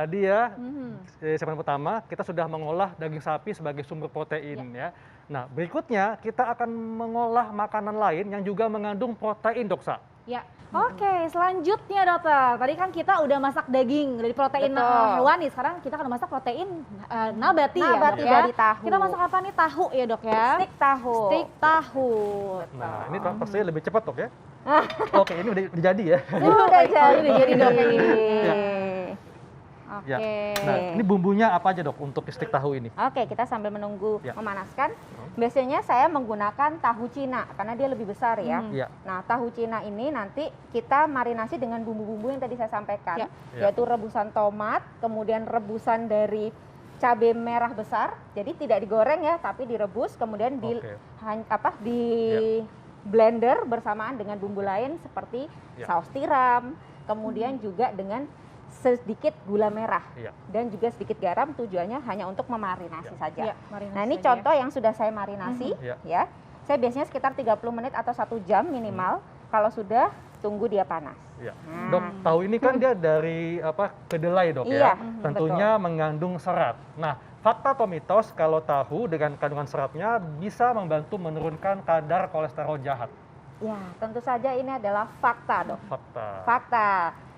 tadi ya, segmen pertama kita sudah mengolah daging sapi sebagai sumber protein ya. Nah, berikutnya kita akan mengolah makanan lain yang juga mengandung protein, Doksa. Ya, oke. Selanjutnya dokter, tadi kan kita udah masak daging dari protein Betul. hewani. Sekarang kita akan masak protein nabati ya, Nabati dok ya. dari tahu. Kita masak apa nih? Tahu ya dok ya. Stik tahu. Stik tahu. Nah, ini pastinya lebih cepat, Dok ya. Oke, ini udah jadi ya. Udah jadi. Udah jadi dok yang ini. Oke. Ya. Nah, ini bumbunya apa aja, Dok, untuk stik tahu ini? Oke, kita sambil menunggu Ya. memanaskan. Biasanya saya menggunakan tahu Cina karena dia lebih besar ya. Iya. Nah, tahu Cina ini nanti kita marinasi dengan bumbu-bumbu yang tadi saya sampaikan, Ya. yaitu rebusan tomat, kemudian rebusan dari cabai merah besar. Jadi tidak digoreng ya, tapi direbus, kemudian di blender bersamaan dengan bumbu lain seperti saus tiram, kemudian juga dengan sedikit gula merah dan juga sedikit garam, tujuannya hanya untuk memarinasi saja. Ya, marinasi Nah, ini saja. contoh yang sudah saya marinasi ya. Saya biasanya sekitar 30 menit atau 1 jam minimal. Kalau sudah, tunggu dia panas. Ya. Dok, tahu ini kan dia dari kedelai, Dok ya. Iya, Tentunya mengandung serat. Nah, fakta atau mitos kalau tahu dengan kandungan seratnya bisa membantu menurunkan kadar kolesterol jahat? Ya, tentu saja ini adalah fakta, Dok. Fakta. Fakta.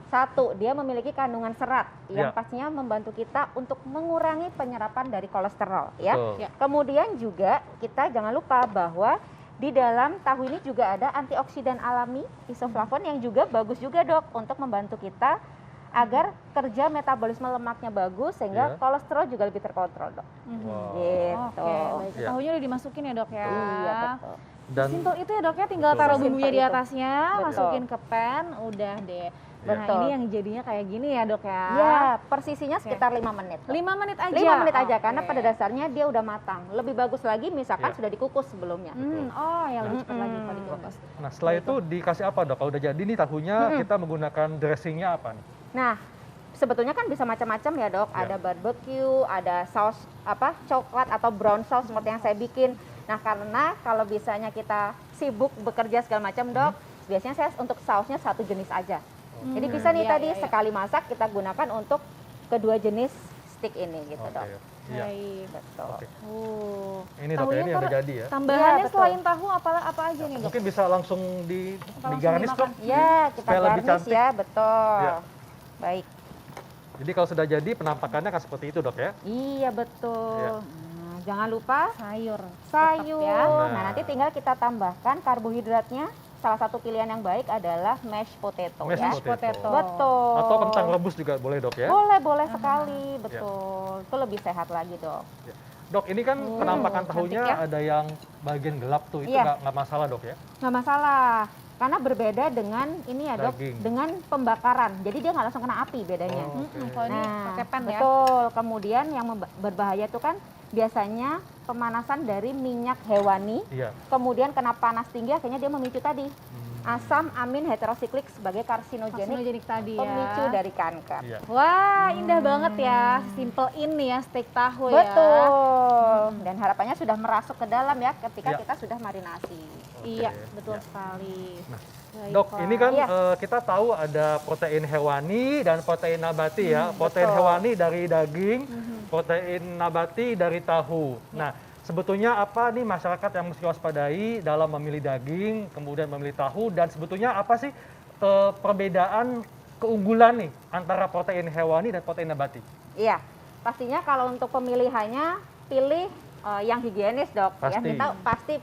Satu, dia memiliki kandungan serat yang Ya. pastinya membantu kita untuk mengurangi penyerapan dari kolesterol ya. Betul. Ya. Kemudian juga kita jangan lupa bahwa di dalam tahu ini juga ada antioksidan alami isoflavon yang juga bagus juga, Dok, untuk membantu kita agar kerja metabolisme lemaknya bagus sehingga Ya. kolesterol juga lebih terkontrol, Dok. Wow. Gitu. Oke, baik. Ya. Tahunya udah dimasukin ya dok ya. Iya, betul. Dan Simpel itu ya dok ya, tinggal Betul. taruh bumbunya di Simpel itu. atasnya, Betul. masukin ke pan, udah deh. Nah Betul. ini yang jadinya kayak gini ya dok ya. Ya, persisinya sekitar 5 menit. Dok. 5 menit aja. 5 menit aja, Oke. karena pada dasarnya dia udah matang. Lebih bagus lagi misalkan Iya. sudah dikukus sebelumnya. Oh ya lebih cepat lagi kalau Mm-mm. dikukus. nah, setelah itu dikasih apa, Dok? Kalau udah jadi nih tahunya, kita menggunakan dressingnya apa nih? Nah, sebetulnya kan bisa macam-macam ya, Dok. Ya. Ada barbecue, ada saus coklat atau brown sauce seperti yang saya bikin. Nah, karena kalau biasanya kita sibuk bekerja segala macam, Dok, biasanya saya untuk sausnya satu jenis aja. Jadi bisa nih Iya, tadi iya, iya. sekali masak kita gunakan untuk kedua jenis stick ini gitu, Dok. Iya. Baik. Betul. Oke. Ini, Dok, Tahunya ini yang udah jadi ya. Tambahannya Iya, betul. selain tahu apa aja nih dok? Mungkin bisa langsung langsung digarnish, dimakan? Dok. Ya, kita Supaya lebih garnish cantik. ya, betul. Iya. Baik. Jadi kalau sudah jadi penampakannya akan seperti itu, Dok ya. Iya, betul. Iya. Nah, jangan lupa Sayur. sayur. Tetap ya. Nah. Nah, nanti tinggal kita tambahkan karbohidratnya. Salah satu pilihan yang baik adalah mashed potato Mashed ya. potato. Betul. Atau kentang rebus juga boleh, Dok ya. Boleh, boleh sekali, betul. Itu lebih sehat lagi, Dok. Dok, ini kan penampakan tahunya cantik ya. ada yang bagian gelap tuh, itu Iya. nggak masalah, Dok ya. Nggak masalah. Karena berbeda dengan ini ya, Dok, Daging. dengan pembakaran. Jadi dia nggak langsung kena api bedanya. Oh, oke. Kalau ini pakai pan ya. Betul. Kemudian yang berbahaya itu kan biasanya pemanasan dari minyak hewani, Iya. kemudian kena panas tinggi akhirnya dia memicu tadi asam amin heterosiklik sebagai karsinogenik, Karsinogenik tadi pemicu ya. dari kanker. Iya. Wah, indah banget ya. Simple ini ya steak tahu ya. Betul. Dan harapannya sudah merasuk ke dalam ya ketika Iya. kita sudah marinasi. Iya, Oke. betul Ya. sekali. Nah, Baiklah. Dok, ini kan Iya. kita tahu ada protein hewani dan protein nabati ya. Protein betul. hewani dari daging, protein nabati dari tahu. Nah, sebetulnya apa nih masyarakat yang mesti waspadai dalam memilih daging, kemudian memilih tahu, dan sebetulnya apa sih perbedaan keunggulan nih antara protein hewani dan protein nabati? Iya, pastinya kalau untuk pemilihannya pilih yang higienis, Dok. Ya, Pasti. kita pasti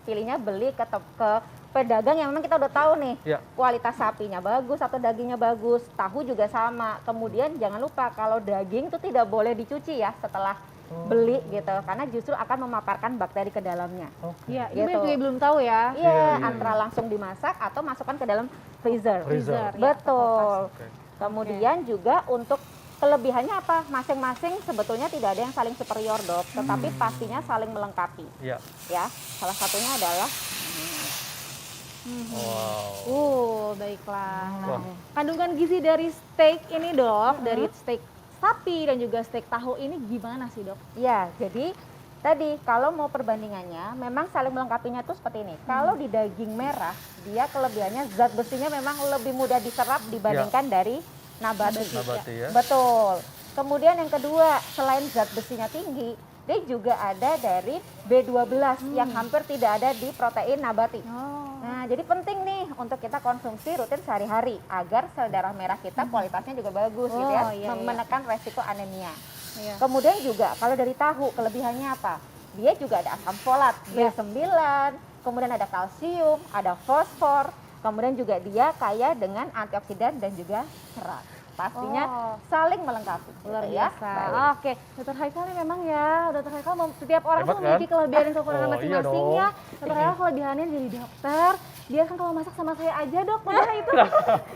pilihnya beli ke pedagang yang memang kita udah tahu nih Ya. kualitas sapinya bagus atau dagingnya bagus. Tahu juga sama. Kemudian jangan lupa kalau daging itu tidak boleh dicuci ya setelah beli gitu, karena justru akan memaparkan bakteri ke dalamnya. Oke. Iya, ini Gitu. juga belum tahu ya. Iya, iya, antara langsung dimasak atau masukkan ke dalam freezer. Freezer. Ya, Betul. Oke. Kemudian juga untuk kelebihannya apa? Masing-masing sebetulnya tidak ada yang saling superior, Dok, tetapi pastinya saling melengkapi. Iya. Ya, salah satunya adalah Wow. Baiklah. Wah. Kandungan gizi dari steak ini dok, dari steak sapi dan juga steak tahu ini gimana sih dok? ya, jadi tadi kalau mau perbandingannya memang saling melengkapinya tuh seperti ini. Kalau di daging merah, dia kelebihannya zat besinya memang lebih mudah diserap dibandingkan dari nabati. Nabati ya. Betul. Kemudian yang kedua, selain zat besinya tinggi, dia juga ada dari B12 yang hampir tidak ada di protein nabati. Oh. Nah, jadi penting nih untuk kita konsumsi rutin sehari-hari agar sel darah merah kita kualitasnya juga bagus gitu ya, Oh, iya, iya. menekan resiko anemia. Iya. Kemudian juga kalau dari tahu kelebihannya apa? Dia juga ada asam folat, Iya. B9, kemudian ada kalsium, ada fosfor, kemudian juga dia kaya dengan antioksidan dan juga serat. Pastinya Oh. saling melengkapi. Luar gitu ya. biasa. Baik. Oke, Dokter Haikal nih memang ya, Dokter Haikal setiap orang Hebat tuh memiliki kan? kelebihan dan kekurangan Oh, iya masing-masing dong. ya. Dokter Haikal kelebihannya jadi dokter. Dia kan kalau masak sama saya aja dok, udah itu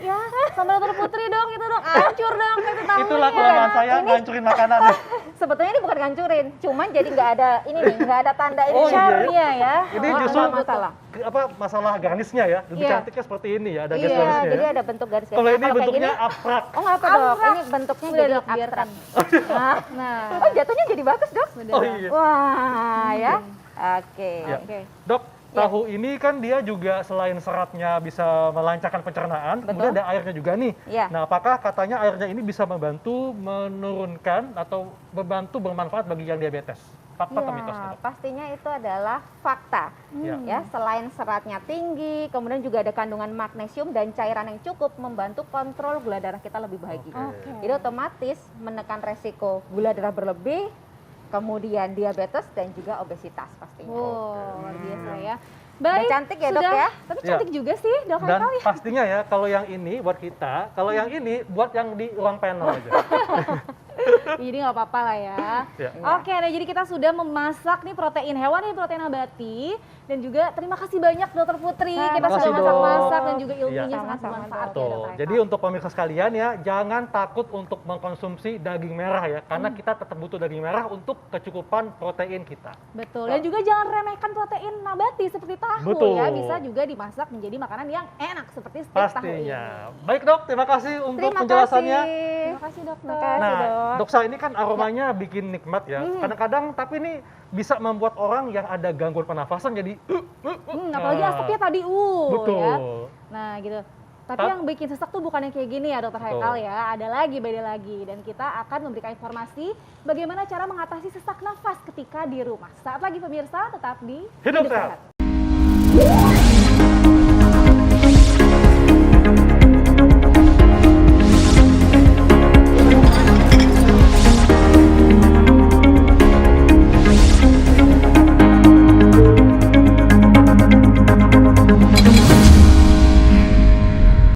ya sama Dokter Putri dong itu dong, hancur dong itu tahunya. Itulah kelemahan saya ngancurin makanan. Sebetulnya ini bukan ngancurin, cuman jadi nggak ada ini nih, nggak ada tanda ini Oh, iya, Syarnya ya. Ini Oh, justru nggak masalah. masalah garnisnya ya. Lebih Iya. cantiknya seperti ini ya, ada Iya, garis-garisnya. Iya, jadi ya. ada bentuk garis-garis. Kalau ini Nah, kayak bentuknya gini, abstrak. oh nggak apa dok, Abstrak. ini bentuknya Udah, jadi Dok, biarkan. abstrak. Nah, Nah, oh jatuhnya jadi bagus dok. udah. Oh iya. Wah ya, oke. Ya. Oke. Dok, tahu ini kan dia juga selain seratnya bisa melancarkan pencernaan, Betul. kemudian ada airnya juga nih. Iya. Nah, apakah katanya airnya ini bisa membantu menurunkan atau membantu bermanfaat bagi yang diabetes? Fakta atau mitos? Ya, Dok? pastinya itu adalah fakta. Ya. Ya, selain seratnya tinggi, kemudian juga ada kandungan magnesium dan cairan yang cukup membantu kontrol gula darah kita lebih baik. Oke. Jadi otomatis menekan resiko gula darah berlebih, kemudian diabetes dan juga obesitas pastinya. Wow, luar biasa ya. Udah Baik, cantik ya, Dok, sudah. ya? Tapi Iya. cantik juga sih Dok Dan Haikal ya. pastinya ya, kalau yang ini buat kita, kalau yang ini buat yang di ruang panel aja. Jadi nggak apa-apa lah ya. Ya. Oke, nah jadi kita sudah memasak nih protein hewan nih protein nabati dan juga terima kasih banyak Dokter Putri. Sama. Kita Terima sudah kasih, masak-masak Dok. dan juga ilmunya Iya. sangat Sama-sama, bermanfaat ya Dok. Dokter Betul. Haikal. Jadi untuk pemirsa sekalian ya, jangan takut untuk mengkonsumsi daging merah ya, karena kita tetap butuh daging merah untuk kecukupan protein kita. Betul. Dan juga jangan remehkan protein nabati seperti tahu Betul. ya, bisa juga dimasak menjadi makanan yang enak seperti steak tahu ini. Pastinya. Baik dok, terima kasih untuk Terima penjelasannya. kasih. Terima kasih dokter. Terima kasih. Nah, Dok. doksa ini kan aromanya bikin nikmat ya. Kadang-kadang tapi ini bisa membuat orang yang ada gangguan pernafasan jadi Apalagi Nah, asapnya tadi betul. ya. Nah, gitu. Tapi Ta- yang bikin sesak tuh bukan yang kayak gini ya Dokter Betul. Haikal ya. Ada lagi, beda lagi. Dan kita akan memberikan informasi bagaimana cara mengatasi sesak nafas ketika di rumah. Saat lagi pemirsa tetap di Hidup sehat.